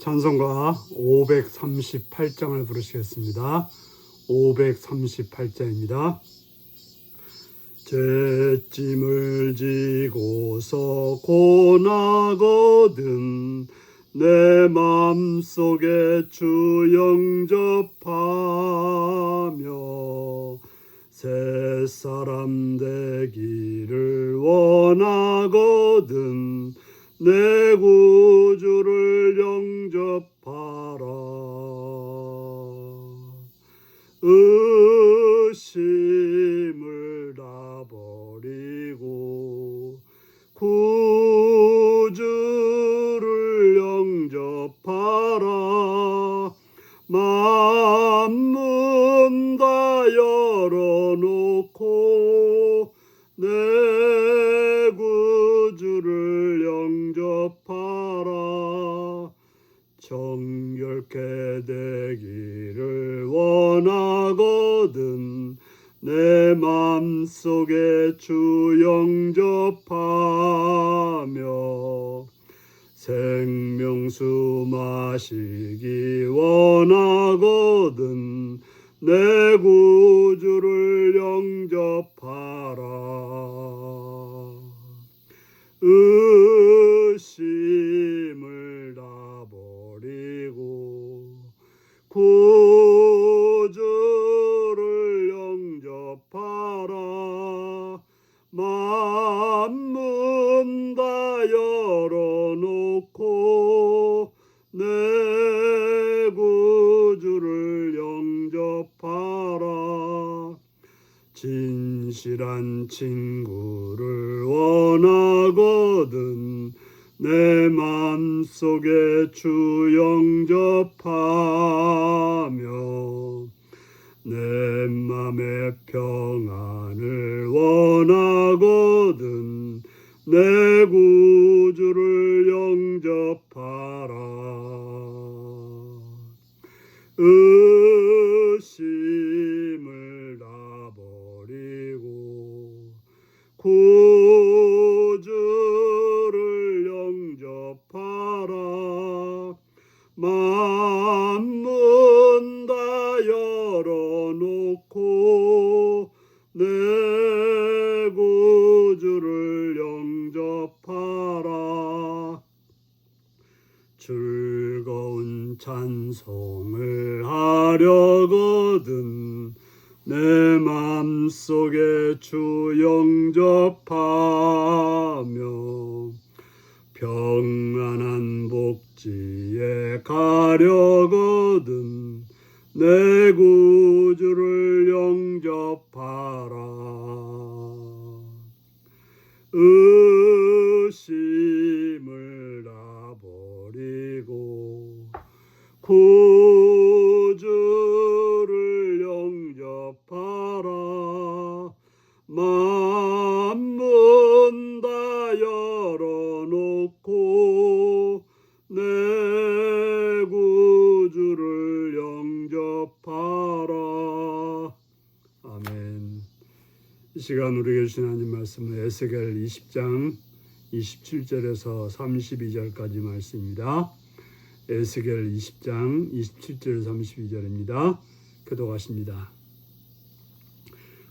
찬송가 538장을 부르시겠습니다. 538장입니다. 죄짐을 지고서 고나거든 내 맘속에 주 영접하며 새 사람 되기를 원하거든 내 구주를 영접하라. 의심을 다 버리고 구주를 영접하라. 만문 다 열어놓고 내 구주를 영접하라. 정결케 되기를 원하거든 내 맘속에 주 영접하며 생명수 마시기 원하거든 내 구주를 영접하라. 의심을 다 버리고 구주를 영접하라. 만문 다 열어놓고 내 구주를 영접하라. 진실한 친구를 원하거든 내 맘속에 주 영접하며 내 맘의 평안을 원하거든 내 구주를 영접하라. 의심을 다 버리고 구주를 영접하라. 만문 다 열어놓고 내 구주를 영접하라. 즐거운 찬송을 하려거든 내 맘속에 주 영접하며 평안한 복지에 가려거든 내 구주를 영접하라. 의심을 다 버리고 구주를 영접하라. 만문 다 열어놓고 내 구주를 영접하라. 아멘. 이 시간 우리에게 주신 하나님 말씀은 에스겔 20장 27절에서 32절까지 말씀입니다. 에스겔 20장 27절 32절입니다. 교독하십니다.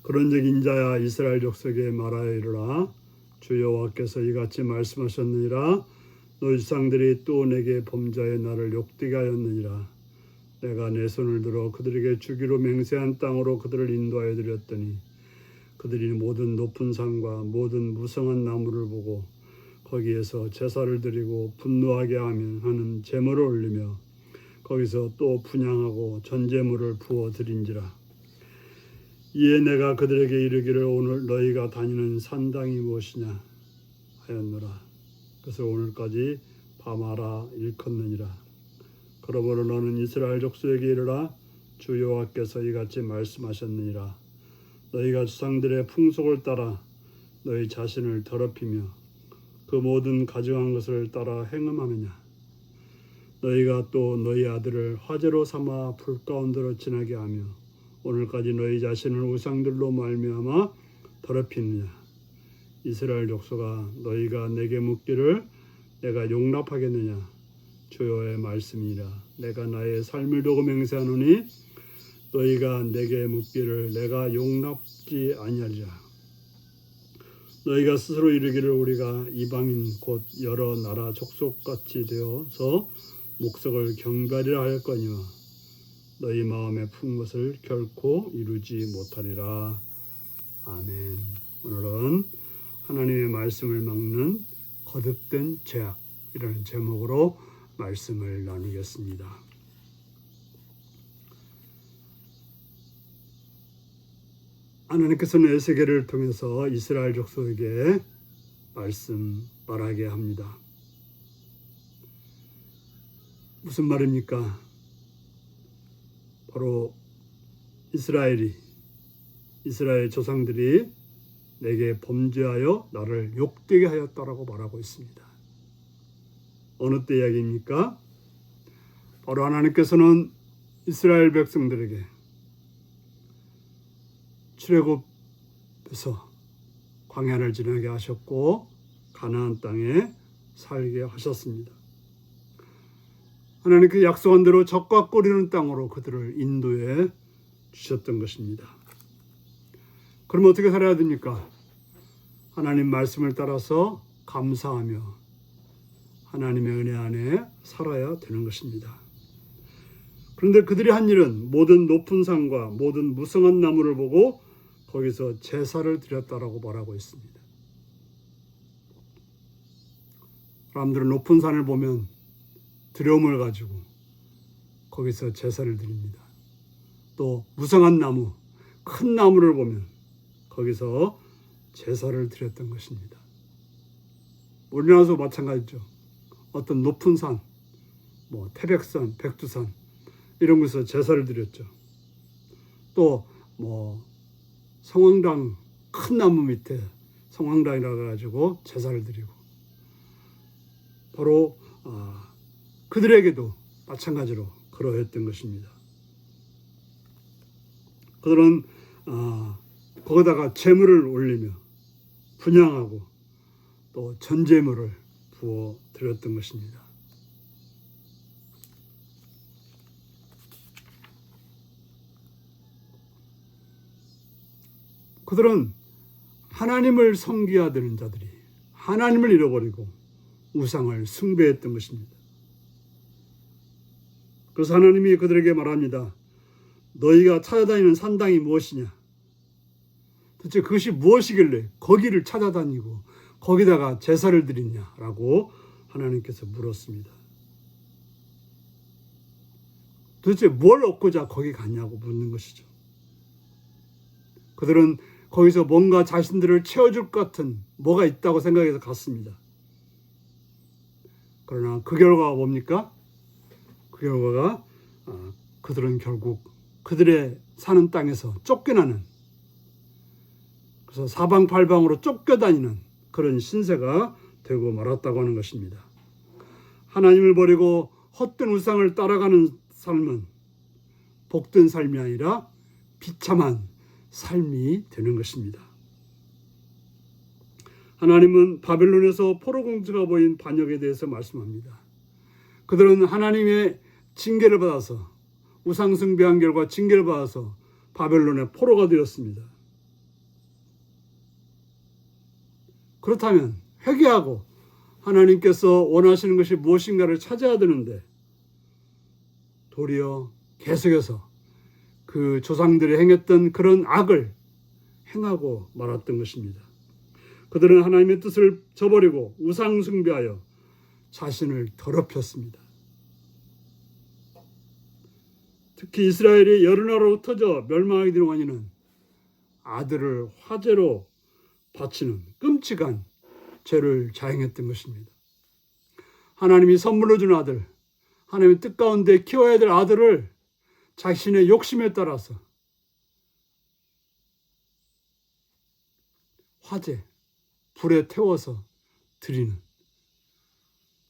그런즉 인자야 이스라엘 족속에 말하여 이르라. 주 여호와께서 이같이 말씀하셨느니라. 너희 조상들이 또 내게 범죄하여 나를 욕되게 하였느니라. 내가 내 손을 들어 그들에게 주기로 맹세한 땅으로 그들을 인도하여 드렸더니 그들이 모든 높은 산과 모든 무성한 나무를 보고 거기에서 제사를 드리고 분노하게 하는 제물을 올리며 거기서 또 분향하고 전제물을 부어 드린지라. 이에 내가 그들에게 이르기를 오늘 너희가 다니는 산당이 무엇이냐 하였노라. 그래서 오늘까지 바마라 일컫느니라. 그러므로 너는 이스라엘 족속에게 이르라. 주 여호와께서 이같이 말씀하셨느니라. 너희가 조상들의 풍속을 따라 너희 자신을 더럽히며 그 모든 가증한 것을 따라 행음하느냐. 너희가 또 너희 아들을 화제로 삼아 불 가운데로 지나게 하며 오늘까지 너희 자신을 우상들로 말미암아 더럽히느냐. 이스라엘 족속아 너희가 내게 묻기를 내가 용납하겠느냐. 주여의 말씀이라. 내가 나의 삶을 두고 맹세하노니 너희가 내게 묻기를 내가 용납지 아니하리라. 너희가 스스로 이르기를 우리가 이방인 곧 여러 나라 족속같이 되어서 목석을 경배하리라 하였거니와 너희 마음에 푼 것을 결코 이루지 못하리라. 아멘. 오늘은 하나님의 말씀을 막는 거듭된 죄악이라는 제목으로 말씀을 나누겠습니다. 하나님께서는 에스겔을 통해서 이스라엘 족속에게 말하게 합니다. 무슨 말입니까? 바로 이스라엘 조상들이 내게 범죄하여 나를 욕되게 하였다라고 말하고 있습니다. 어느 때 이야기입니까? 바로 하나님께서는 이스라엘 백성들에게 출애굽에서 광야를 지나게 하셨고 가나안 땅에 살게 하셨습니다. 하나님께 약속한 대로 적과 꼬리는 땅으로 그들을 인도해 주셨던 것입니다. 그럼 어떻게 살아야 됩니까? 하나님 말씀을 따라서 감사하며 하나님의 은혜 안에 살아야 되는 것입니다. 그런데 그들이 한 일은 모든 높은 산과 모든 무성한 나무를 보고 거기서 제사를 드렸다라고 말하고 있습니다. 사람들은 높은 산을 보면 두려움을 가지고 거기서 제사를 드립니다. 또 무성한 나무, 큰 나무를 보면 거기서 제사를 드렸던 것입니다. 우리나라도 마찬가지죠. 어떤 높은 산, 태백산, 백두산 이런 곳에서 제사를 드렸죠. 또 성황당 큰 나무 밑에 성황당이라고 해가지고 제사를 드리고 바로 그들에게도 마찬가지로 그러했던 것입니다. 그들은 거기다가 제물을 올리며 분향하고 또 전제물을 부어 드렸던 것입니다. 그들은 하나님을 섬겨야 되는 자들이 하나님을 잃어버리고 우상을 숭배했던 것입니다. 그래서 하나님이 그들에게 말합니다. 너희가 찾아다니는 산당이 무엇이냐? 도대체 그것이 무엇이길래 거기를 찾아다니고 거기다가 제사를 드리냐라고 하나님께서 물었습니다. 도대체 뭘 얻고자 거기 갔냐고 묻는 것이죠. 그들은 거기서 뭔가 자신들을 채워줄 것 같은 뭐가 있다고 생각해서 갔습니다. 그러나 그 결과가 뭡니까? 그 결과가 그들은 결국 그들의 사는 땅에서 쫓겨나는, 그래서 사방팔방으로 쫓겨다니는 그런 신세가 되고 말았다고 하는 것입니다. 하나님을 버리고 헛된 우상을 따라가는 삶은 복된 삶이 아니라 비참한 삶이 되는 것입니다. 하나님은 바벨론에서 포로공주가 보인 반역에 대해서 말씀합니다. 그들은 하나님의 징계를 받아서 우상 숭배한 결과 징계를 받아서 바벨론의 포로가 되었습니다. 그렇다면 회개하고 하나님께서 원하시는 것이 무엇인가를 찾아야 되는데 도리어 계속해서 그 조상들이 행했던 그런 악을 행하고 말았던 것입니다. 그들은 하나님의 뜻을 저버리고 우상 숭배하여 자신을 더럽혔습니다. 특히 이스라엘이 여러 나라로 흩어져 멸망하게 된 원인은 아들을 화제로 바치는 끔찍한 죄를 자행했던 것입니다. 하나님이 선물로 준 아들, 하나님의 뜻 가운데 키워야 될 아들을 자신의 욕심에 따라서 화재, 불에 태워서 드리는,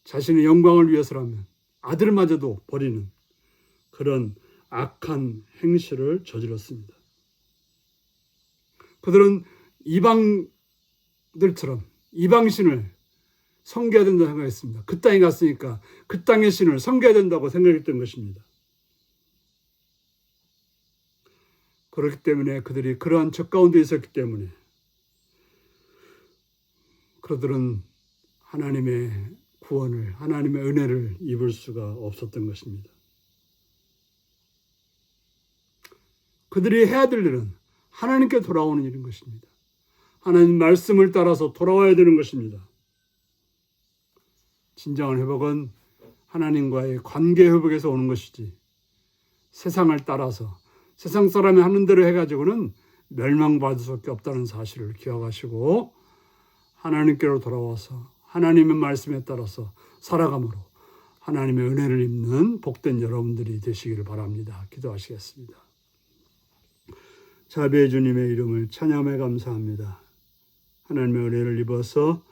자신의 영광을 위해서라면 아들마저도 버리는 그런 악한 행실을 저질렀습니다. 그들은 이방들처럼 이방신을 섬겨야 된다고 생각했습니다. 그 땅에 갔으니까 그 땅의 신을 섬겨야 된다고 생각했던 것입니다. 그렇기 때문에 그들이 그러한 적 가운데 있었기 때문에 그들은 하나님의 구원을, 하나님의 은혜를 입을 수가 없었던 것입니다. 그들이 해야 될 일은 하나님께 돌아오는 일인 것입니다. 하나님 말씀을 따라서 돌아와야 되는 것입니다. 진정한 회복은 하나님과의 관계 회복에서 오는 것이지 세상을 따라서 세상 사람이 하는 대로 해가지고는 멸망받을 수밖에 없다는 사실을 기억하시고 하나님께로 돌아와서 하나님의 말씀에 따라서 살아감으로 하나님의 은혜를 입는 복된 여러분들이 되시기를 바랍니다. 기도하시겠습니다. 자비의 주님의 이름을 찬양해 감사합니다. 하나님의 은혜를 입어서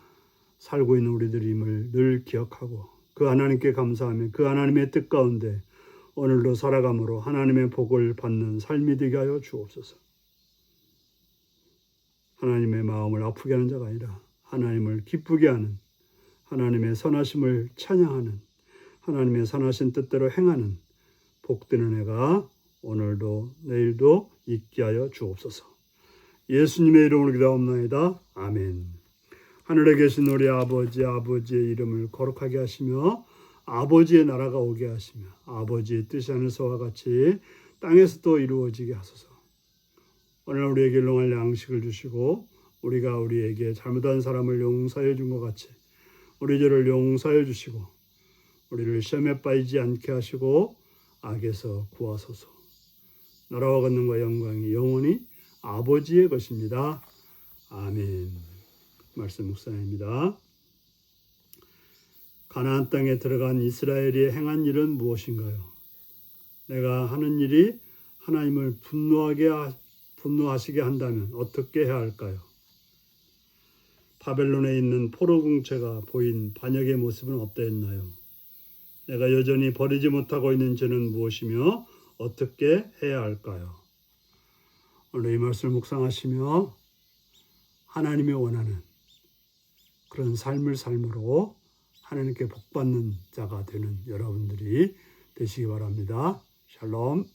살고 있는 우리들임을 늘 기억하고 그 하나님께 감사하며 그 하나님의 뜻 가운데 오늘도 살아감으로 하나님의 복을 받는 삶이 되게 하여 주옵소서. 하나님의 마음을 아프게 하는 자가 아니라 하나님을 기쁘게 하는, 하나님의 선하심을 찬양하는, 하나님의 선하신 뜻대로 행하는 복된 은혜가 오늘도 내일도 있게 하여 주옵소서. 예수님의 이름으로 기도하옵나이다. 아멘. 하늘에 계신 우리 아버지의 이름을 거룩하게 하시며 아버지의 나라가 오게 하시며 아버지의 뜻이 하늘서와 같이 땅에서도 이루어지게 하소서. 오늘 우리에게 일용할 양식을 주시고 우리가 우리에게 잘못한 사람을 용서해 준 것 같이 우리 죄를 용서해 주시고 우리를 시험에 빠지지 않게 하시고 악에서 구하소서. 나라와 권능과 영광이 영원히 아버지의 것입니다. 아멘. 말씀 묵상입니다. 가나안 땅에 들어간 이스라엘이 행한 일은 무엇인가요? 내가 하는 일이 하나님을 분노하시게 한다면 어떻게 해야 할까요? 바벨론에 있는 포로 궁체가 보인 반역의 모습은 어떠했나요? 내가 여전히 버리지 못하고 있는 죄는 무엇이며 어떻게 해야 할까요? 오늘 이 말씀을 묵상하시며 하나님이 원하는 그런 삶을 삶으로 하나님께 복받는 자가 되는 여러분들이 되시기 바랍니다. 샬롬.